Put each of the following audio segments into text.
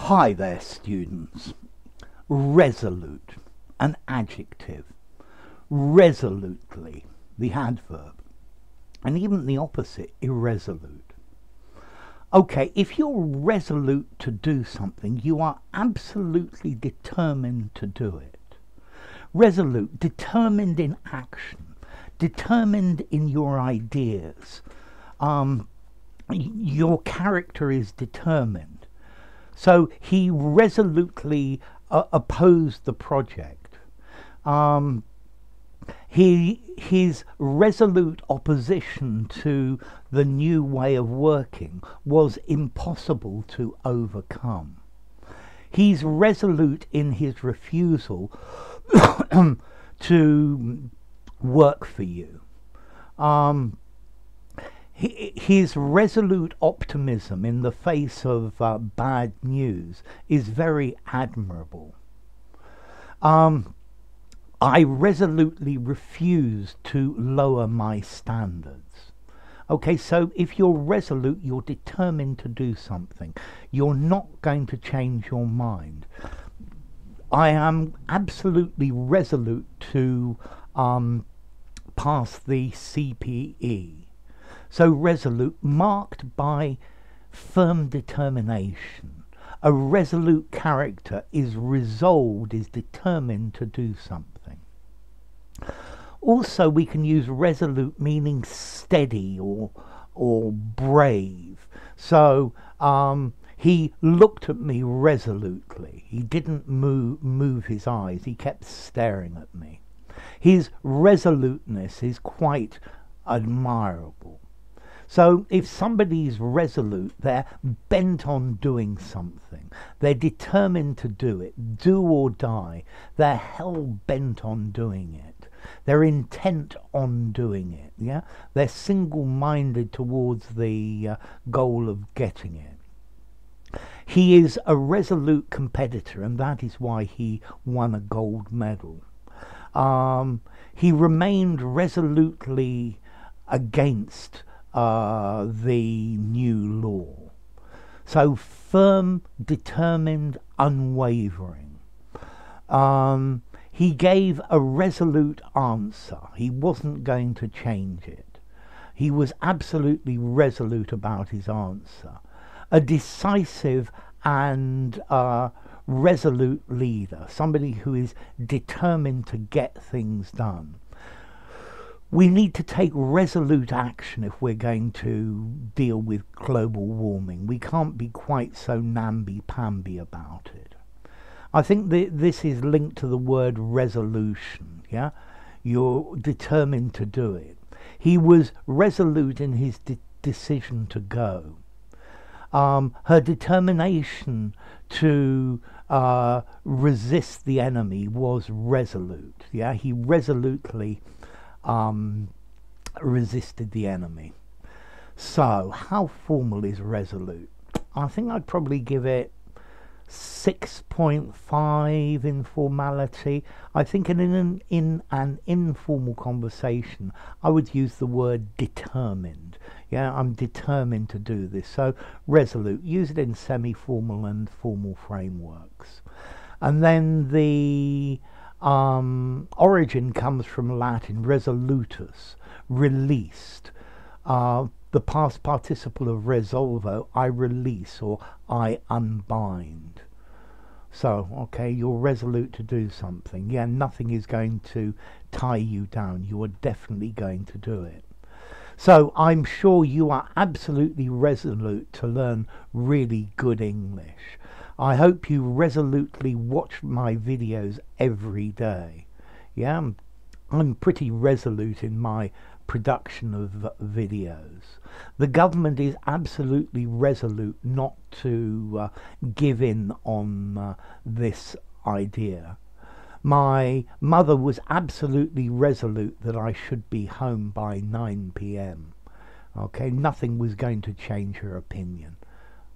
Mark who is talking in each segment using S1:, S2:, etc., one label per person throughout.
S1: Hi there, students. Resolute, an adjective. Resolutely, the adverb. And even the opposite, irresolute. Okay, if you're resolute to do something, you are absolutely determined to do it. Resolute, determined in action, determined in your ideas. Your character is determined. So he resolutely opposed the project. His resolute opposition to the new way of working was impossible to overcome. He's resolute in his refusal to work for you. His resolute optimism in the face of bad news is very admirable. I resolutely refuse to lower my standards. Okay, so if you're resolute, you're determined to do something. You're not going to change your mind. I am absolutely resolute to pass the CPE. So resolute, marked by firm determination. A resolute character is resolved, is determined to do something. Also, we can use resolute meaning steady or brave. So he looked at me resolutely. He didn't move his eyes. He kept staring at me. His resoluteness is quite admirable. So if somebody's resolute, they're bent on doing something. They're determined to do it, do or die. They're hell bent on doing it. They're intent on doing it. Yeah, they're single-minded towards the goal of getting it. He is a resolute competitor, and that is why he won a gold medal. He remained resolutely against the new law. So firm, determined, unwavering. He gave a resolute answer. He wasn't going to change it. He was absolutely resolute about his answer. A decisive and resolute leader, somebody who is determined to get things done. We need to take resolute action if we're going to deal with global warming. We can't be quite so namby-pamby about it. I think this is linked to the word resolution. Yeah, you're determined to do it. He was resolute in his decision to go. Her determination to resist the enemy was resolute. Yeah, he resolutely resisted the enemy. So, how formal is resolute? I think I'd probably give it 6.5 in formality. I think in an informal conversation, I would use the word determined. Yeah, I'm determined to do this. So, resolute. Use it in semi-formal and formal frameworks. And then the origin comes from Latin resolutus, released. The past participle of resolvo, I release or I unbind. So, okay, you're resolute to do something. Yeah, nothing is going to tie you down. You are definitely going to do it. So I'm sure you are absolutely resolute to learn really good English. I hope you resolutely watch my videos every day. Yeah, I'm pretty resolute in my production of videos. The government is absolutely resolute not to give in on this idea. My mother was absolutely resolute that I should be home by 9 p.m. Okay, nothing was going to change her opinion.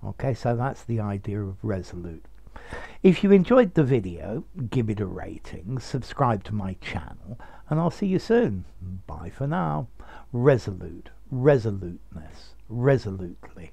S1: Okay, so that's the idea of resolute. If you enjoyed the video, give it a rating, subscribe to my channel, and I'll see you soon. Bye for now. Resolute, resoluteness, resolutely.